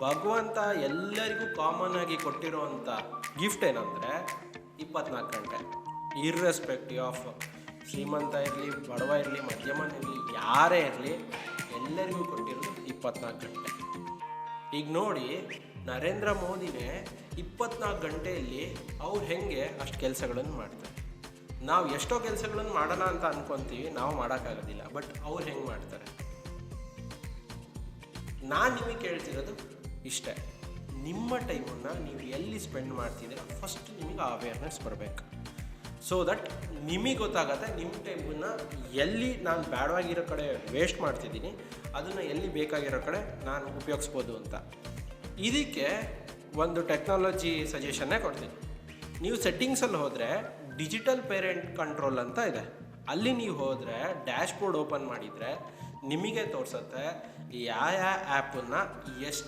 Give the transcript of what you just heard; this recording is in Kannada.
ಭಗವಂತ ಎಲ್ಲರಿಗೂ ಕಾಮನ್ ಆಗಿ ಕೊಟ್ಟಿರೋವಂಥ ಗಿಫ್ಟ್ ಏನಂದರೆ 24 ಗಂಟೆ. ಇರ್ರೆಸ್ಪೆಕ್ಟಿವ್ ಆಫ್ ಶ್ರೀಮಂತ ಇರಲಿ, ಬಡವ ಇರಲಿ, ಮಧ್ಯಮನ ಇರಲಿ, ಯಾರೇ ಇರಲಿ, ಎಲ್ಲರಿಗೂ ಕೊಟ್ಟಿರೋದು 24 ಗಂಟೆ. ಈಗ ನೋಡಿ, ನರೇಂದ್ರ ಮೋದಿನೇ 24 ಗಂಟೆಯಲ್ಲಿ ಅವ್ರು ಹೆಂಗೆ ಅಷ್ಟು ಕೆಲಸಗಳನ್ನು ಮಾಡ್ತಾರೆ. ನಾವು ಎಷ್ಟೋ ಕೆಲಸಗಳನ್ನು ಮಾಡೋಣ ಅಂತ ಅಂದ್ಕೊತೀವಿ, ನಾವು ಮಾಡೋಕ್ಕಾಗೋದಿಲ್ಲ. ಬಟ್ ಅವ್ರು ಹೆಂಗೆ ಮಾಡ್ತಾರೆ? ನಾನು ನಿಮಗೆ ಕೇಳ್ತಿರೋದು ಇಷ್ಟೇ, ನಿಮ್ಮ ಟೈಮನ್ನು ನೀವು ಎಲ್ಲಿ ಸ್ಪೆಂಡ್ ಮಾಡ್ತಿದ್ದೀರ ಫಸ್ಟ್ ನಿಮಗೆ ಅವೇರ್ನೆಸ್ ಬರಬೇಕು. ಸೊ ದಟ್ ನಿಮಗೆ ಗೊತ್ತಾಗತ್ತೆ ನಿಮ್ಮ ಟೈಮನ್ನು ಎಲ್ಲಿ ನಾನು ಬೇಡವಾಗಿರೋ ಕಡೆ ವೇಸ್ಟ್ ಮಾಡ್ತಿದ್ದೀನಿ, ಅದನ್ನು ಎಲ್ಲಿ ಬೇಕಾಗಿರೋ ಕಡೆ ನಾನು ಉಪಯೋಗಿಸ್ಬೋದು ಅಂತ. ಇದಕ್ಕೆ ಒಂದು ಟೆಕ್ನಾಲಜಿ ಸಜೆಷನ್ನೇ ಕೊಡ್ತೀನಿ. ನೀವು ಸೆಟ್ಟಿಂಗ್ಸಲ್ಲಿ ಹೋದರೆ ಡಿಜಿಟಲ್ ಪೇರೆಂಟ್ ಕಂಟ್ರೋಲ್ ಅಂತ ಇದೆ. ಅಲ್ಲಿ ನೀವು ಹೋದರೆ ಡ್ಯಾಶ್ಬೋರ್ಡ್ ಓಪನ್ ಮಾಡಿದರೆ ನಿಮಗೆ ತೋರಿಸುತ್ತೆ ಯಾವ ಆ್ಯಪನ್ನು ಎಷ್ಟು